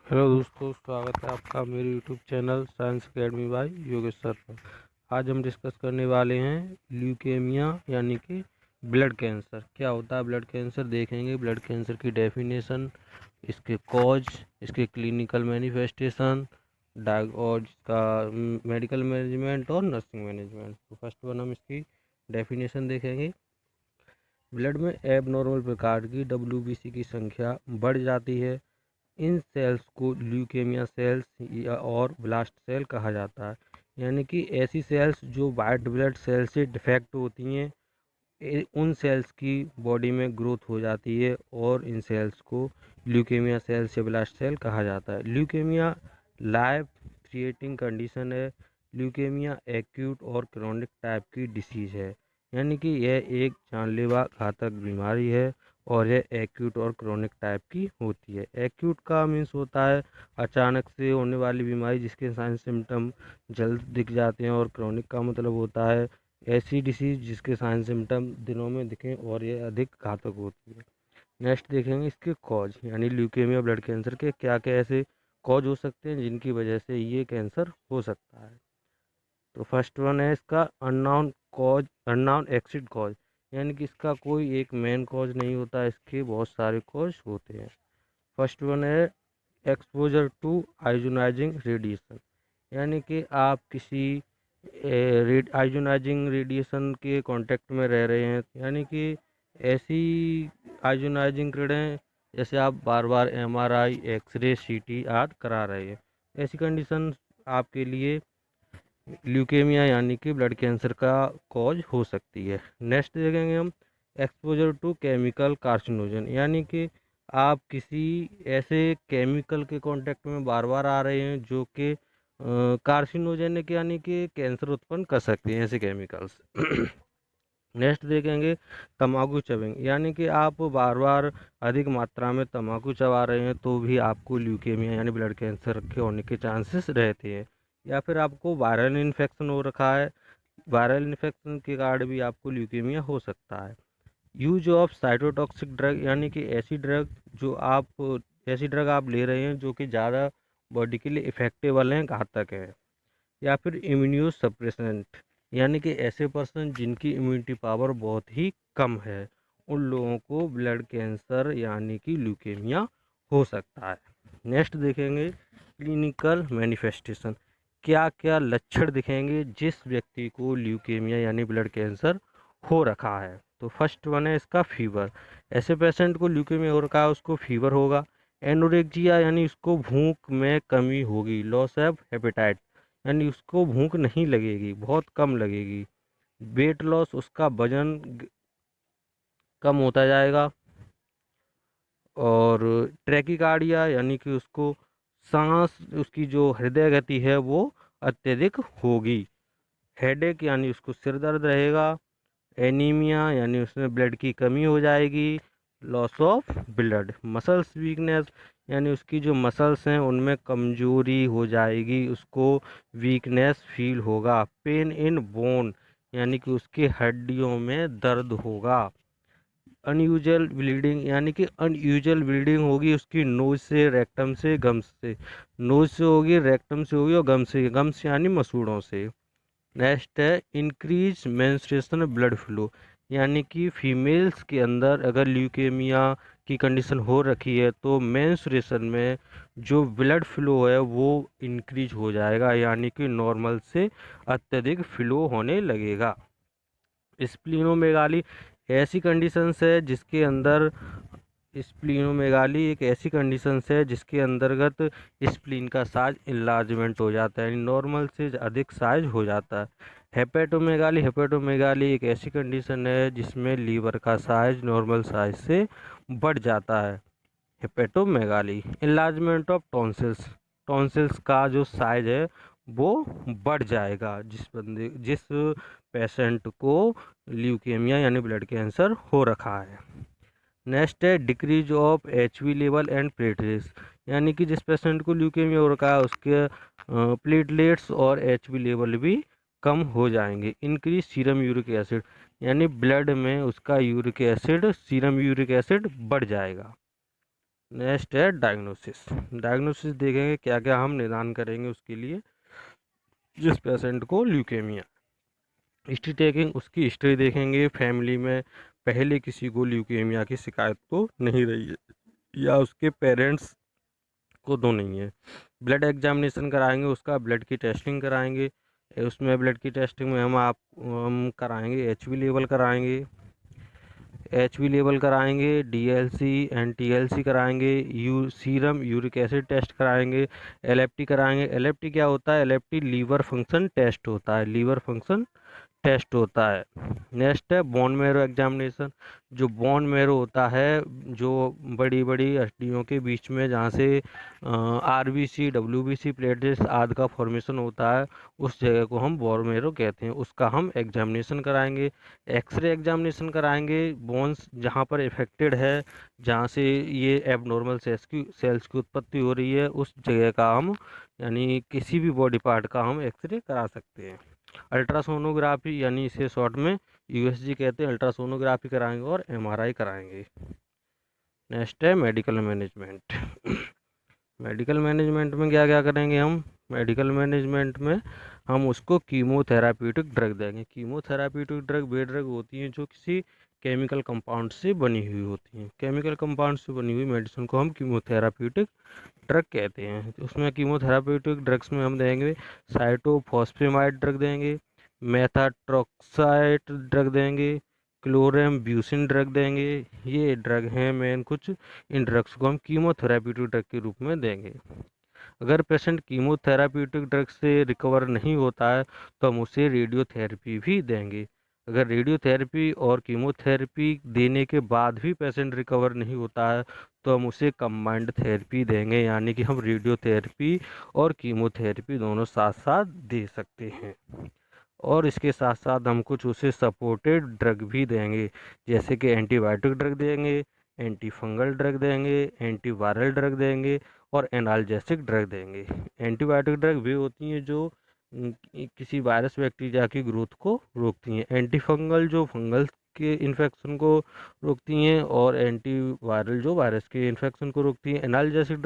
Hello दोस्तों, स्वागत है आपका मेरे YouTube channel science academy by Yogesh sir पर। आज हम डिस्कस करने वाले हैं ल्यूकेमिया यानी कि ब्लड कैंसर। क्या होता है ब्लड कैंसर, देखेंगे ब्लड कैंसर की डेफिनेशन, इसके कॉज, इसके क्लिनिकल मैनिफेस्टेशन, डायग और इसका मेडिकल मैनेजमेंट और नर्सिंग मैनेजमेंट। तो फर्स्ट वन हम इसकी डेफिनेशन देखेंगे। ब्लड में एबनॉर्मल प्रकार की WBC की संख्या बढ़ जाती है। इन सेल्स को ल्यूकेमिया सेल्स और ब्लास्ट सेल कहा जाता है। यानी कि ऐसी सेल्स जो वाइट ब्लड सेल से डिफेक्ट होती हैं, उन सेल्स की बॉडी में ग्रोथ हो जाती है और इन सेल्स को ल्यूकेमिया सेल्स या ब्लास्ट सेल कहा जाता है। ल्यूकेमिया लाइफ थ्रिएटिंग कंडीशन है। ल्यूकेमिया एक्यूट और क्रोनिक टाइप की डिसीज है, यानी कि यह एक जानलेवा घातक बीमारी है और यह एक्यूट और क्रोनिक टाइप की होती है। एक्यूट का मीन्स होता है अचानक से होने वाली बीमारी जिसके साइन सिम्टम जल्द दिख जाते हैं, और क्रोनिक का मतलब होता है ऐसी डिसीज जिसके साइन सिम्टम दिनों में दिखें और ये अधिक घातक होती है। नेक्स्ट देखेंगे इसके कॉज, यानी ल्यूकेमिया ब्लड कैंसर के क्या क्या ऐसे कॉज हो सकते हैं जिनकी वजह से ये कैंसर हो सकता है। तो फर्स्ट वन है इसका unknown cause, unknown exit cause, यानी कि इसका कोई एक मेन कॉज नहीं होता, इसके बहुत सारे कॉज होते हैं। फर्स्ट वन है एक्सपोजर टू आयोनाइजिंग रेडिएशन, यानी कि आप किसी आयोनाइजिंग रेडिएशन के कांटेक्ट में रह रहे हैं, यानी कि ऐसी आयोनाइजिंग किरणें जैसे आप बार बार MRI, एक्सरे, CT आदि करा रहे हैं, ऐसी कंडीशन आपके लिए ल्यूकेमिया यानी कि ब्लड कैंसर का कॉज हो सकती है। नेक्स्ट देखेंगे हम एक्सपोजर टू केमिकल कार्सिनोजन, यानी कि आप किसी ऐसे केमिकल के कांटेक्ट में बार बार आ रहे हैं जो कि कार्सिनोजेनिक यानी कि कैंसर उत्पन्न कर सकते हैं ऐसे केमिकल्स। नेक्स्ट देखेंगे तम्बाकू चविंग, यानी कि आप बार बार अधिक मात्रा में तम्बाकू चबा रहे हैं तो भी आपको ल्यूकेमिया यानी ब्लड कैंसर के होने के चांसेस रहते हैं। या फिर आपको वायरल इन्फेक्शन हो रखा है, वायरल इन्फेक्शन के कारण भी आपको ल्यूकेमिया हो सकता है। यूज ऑफ साइटोटॉक्सिक ड्रग, यानी कि ऐसी ड्रग आप ले रहे हैं जो कि ज़्यादा बॉडी के लिए इफेक्टेबल हैं, घातक है। या फिर इम्यूनो सप्रेसेंट, यानी कि ऐसे पर्सन जिनकी इम्यूनिटी पावर बहुत ही कम है, उन लोगों को ब्लड कैंसर यानी कि ल्यूकेमिया हो सकता है। नेक्स्ट देखेंगे क्लिनिकल मैनिफेस्टेशन, क्या क्या लक्षण दिखेंगे जिस व्यक्ति को ल्यूकेमिया यानी ब्लड कैंसर हो रखा है। तो फर्स्ट वन है इसका फीवर, ऐसे पेशेंट को ल्यूकेमिया हो रखा है उसको फीवर होगा। एनोरेक्सिया, यानी उसको भूख में कमी होगी। लॉस ऑफ हेपेटाइट, यानी उसको भूख नहीं लगेगी, बहुत कम लगेगी। वेट लॉस, उसका वजन कम होता जाएगा। और ट्रैकिकार्डिया, यानी कि उसको सांस, उसकी जो हृदय गति है वो अत्यधिक होगी। हेडेक, यानी उसको सिर दर्द रहेगा। एनीमिया, यानी उसमें ब्लड की कमी हो जाएगी। Loss of blood. Muscles weakness, यानी उसकी जो मसल्स हैं उनमें कमजोरी हो जाएगी, उसको वीकनेस फील होगा। पेन इन बोन, यानी कि उसकी हड्डियों में दर्द होगा। अनयूजुअल ब्लीडिंग, यानी कि अनयूजुअल ब्लीडिंग होगी उसकी नोज से, रेक्टम से, गम्स से। नोज से होगी, रेक्टम से होगी और गम्स यानी मसूड़ों से। नेक्स्ट है इंक्रीज मेंस्ट्रुएशन ब्लड फ्लो, यानी कि फीमेल्स के अंदर अगर ल्यूकेमिया की कंडीशन हो रखी है तो मेंस्ट्रुएशन में जो ब्लड फ्लो है वो इंक्रीज हो जाएगा, यानी कि नॉर्मल से अत्यधिक फ्लो होने लगेगा। स्प्लीनोमेगाली ऐसी कंडीशंस है जिसके अंदर स्प्लीनोमेगाली एक ऐसी कंडीशंस है जिसके अंतर्गत स्प्लीन का साइज इन्लार्जमेंट हो जाता है, यानी नॉर्मल से अधिक साइज हो जाता है। हेपेटोमेगाली एक ऐसी कंडीशन है जिसमें लीवर का साइज नॉर्मल साइज से बढ़ जाता है। Hepatomegaly. Enlargement of tonsils, tonsils का जो साइज है वो बढ़ जाएगा जिस पेशेंट को ल्यूकेमिया यानी ब्लड कैंसर हो रखा है। नेक्स्ट है decrease of HB level and platelets, यानी कि जिस पेशेंट को ल्यूकेमिया हो रखा है उसके प्लेटलेट्स और HB लेवल भी कम हो जाएंगे। इंक्रीज सीरम यूरिक एसिड, यानी ब्लड में उसका uric acid, serum uric acid बढ़ जाएगा। नेक्स्ट है डायग्नोसिस। डायग्नोसिस देखेंगे क्या क्या हम निदान करेंगे उसके लिए, जिस पेशेंट को ल्यूकेमिया। हिस्ट्री टेकिंग, उसकी हिस्ट्री देखेंगे, फैमिली में पहले किसी को ल्यूकेमिया की शिकायत तो नहीं रही है या उसके पेरेंट्स को तो नहीं है। ब्लड एग्जामिनेशन कराएंगे, उसका ब्लड की टेस्टिंग कराएंगे। उसमें ब्लड की टेस्टिंग में हम कराएंगे एचबी लेवल कराएंगे, डीएलसी एंड टीएलसी कराएंगे, सीरम यूरिक एसिड टेस्ट कराएंगे, एलएफटी कराएंगे। एलएफटी क्या होता है? एलएफटी लीवर फंक्शन टेस्ट होता है, लीवर फंक्शन टेस्ट होता है। नेक्स्ट है बोन मेरो एग्जामिनेशन। जो बोन मेरो होता है, जो बड़ी बड़ी हड्डियों के बीच में जहाँ से आरबीसी डब्ल्यूबीसी प्लेटलेट्स आदि का फॉर्मेशन होता है, उस जगह को हम बोन मेरो कहते हैं, उसका हम एग्जामिनेशन कराएंगे। एक्सरे एग्जामिनेशन कराएंगे, बोन्स जहाँ पर इफेक्टेड है, जहाँ से ये एबनॉर्मल सेल्स की उत्पत्ति हो रही है, उस जगह का हम, यानी किसी भी बॉडी पार्ट का हम एक्सरे करा सकते हैं। अल्ट्रासोनोग्राफी, यानी इसे शॉर्ट में यूएसजी कहते हैं, अल्ट्रासोनोग्राफी कराएंगे और एमआरआई कराएंगे। नेक्स्ट है मेडिकल मैनेजमेंट। मेडिकल मैनेजमेंट में क्या क्या करेंगे हम? मेडिकल मैनेजमेंट में हम उसको कीमोथेराप्यूटिक ड्रग देंगे। कीमोथेराप्यूटिक ड्रग वे ड्रग होती हैं जो किसी केमिकल कंपाउंड से बनी हुई होती हैं। केमिकल कंपाउंड से बनी हुई मेडिसिन को हम कीमोथेराप्यूटिक ड्रग कहते हैं। उसमें कीमोथेराप्यूटिक ड्रग्स में हम देंगे साइटोफॉस्फेमाइड ड्रग देंगे, मेथाट्रोक्साइट ड्रग देंगे, क्लोरेम्ब्यूसिन ड्रग देंगे। ये ड्रग हैं मेन कुछ, इन ड्रग्स को हम कीमोथेराप्यूटिक ड्रग के रूप में देंगे। अगर पेशेंट कीमोथेराप्यूटिक ड्रग से रिकवर नहीं होता है तो हम उसे रेडियोथेरेपी भी देंगे। अगर रेडियोथेरेपी और कीमोथेरेपी देने के बाद भी पेशेंट रिकवर नहीं होता है तो हम उसे कंबाइंड थेरेपी देंगे, यानी कि हम रेडियोथेरेपी और कीमोथेरेपी दोनों साथ साथ दे सकते हैं। और इसके साथ साथ हम कुछ उसे सपोर्टेड ड्रग भी देंगे, जैसे कि एंटीबायोटिक ड्रग देंगे, एंटी फंगल ड्रग देंगे, एंटीवायरल ड्रग देंगे और एनाल्जेसिक ड्रग देंगे। एंटीबायोटिक ड्रग वे होती हैं जो किसी वायरस बैक्टीरिया की ग्रोथ को रोकती हैं। एंटी फंगल जो फंगल के इन्फेक्शन को रोकती हैं, और एंटीवायरल जो वायरस के इन्फेक्शन को रोकती हैं। एनाल्जेसिक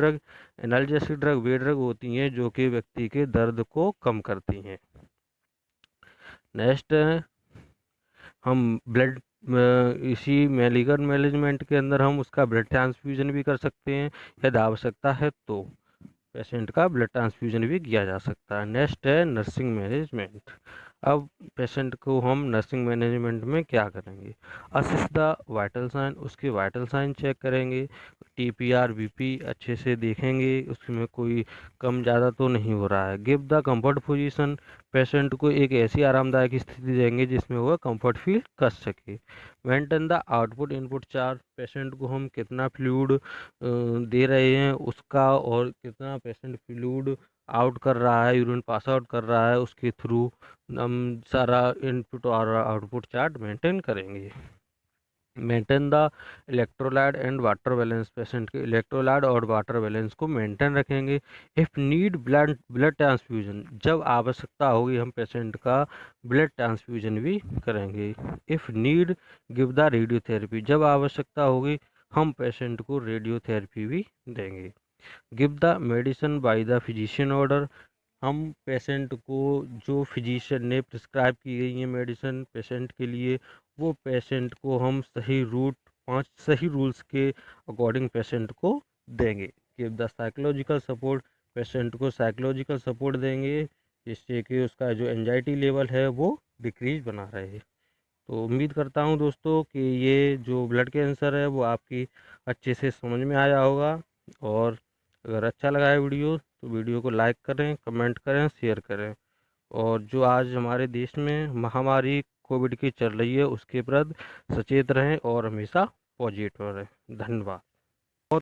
ड्रग वे ड्रग होती हैं जो कि व्यक्ति के दर्द को कम करती हैं। नेक्स्ट हम ब्लड, इसी मेडिकल मैनेजमेंट के अंदर हम उसका ब्लड ट्रांसफ्यूजन भी कर सकते हैं, यदि आवश्यकता है तो पेशेंट का ब्लड ट्रांसफ्यूजन भी किया जा सकता है। नेक्स्ट है नर्सिंग मैनेजमेंट। अब पेशेंट को हम नर्सिंग मैनेजमेंट में क्या करेंगे? असिस्ट द वाइटल साइन, उसके वाइटल साइन चेक करेंगे, टीपीआर बीपी अच्छे से देखेंगे, उसमें कोई कम ज़्यादा तो नहीं हो रहा है। Give the comfort position, patient को एक ऐसी आरामदायक स्थिति देंगे जिसमें वह कंफर्ट फील कर सके। Maintain the output input charge, patient को हम कितना फ्लूइड दे रहे हैं उसका, और कितना पेशेंट फ्लूइड आउट कर रहा है, यूरिन पास आउट कर रहा है, उसके थ्रू हम सारा इनपुट और आउटपुट चार्ट मेंटेन करेंगे। Maintain the electrolyte and water balance, patient के इलेक्ट्रोलाइट और वाटर बैलेंस को मेंटेन रखेंगे। इफ़ नीड ब्लड ट्रांसफ्यूजन, जब आवश्यकता होगी हम पेशेंट का ब्लड ट्रांसफ्यूजन भी करेंगे। If need give the radiotherapy, जब आवश्यकता होगी हम पेशेंट को रेडियोथेरेपी भी देंगे। Give the medicine by the physician order, हम पेशेंट को जो फिजिशियन ने प्रिस्क्राइब की गई है मेडिसिन पेशेंट के लिए, वो पेशेंट को हम सही रूट 5 सही रूल्स के अकॉर्डिंग पेशेंट को देंगे। Give the psychological support, patient को साइकोलॉजिकल सपोर्ट देंगे जिससे कि उसका जो एंजाइटी लेवल है वो डिक्रीज बना रहे। तो उम्मीद करता हूँ दोस्तों कि ये जो ब्लड कैंसर है वो आपकी अच्छे से समझ में आया होगा, और अगर अच्छा लगा है वीडियो तो वीडियो को लाइक करें, कमेंट करें, शेयर करें। और जो आज हमारे देश में महामारी कोविड की चल रही है उसके प्रति सचेत रहें और हमेशा पॉजिटिव रहें। धन्यवाद।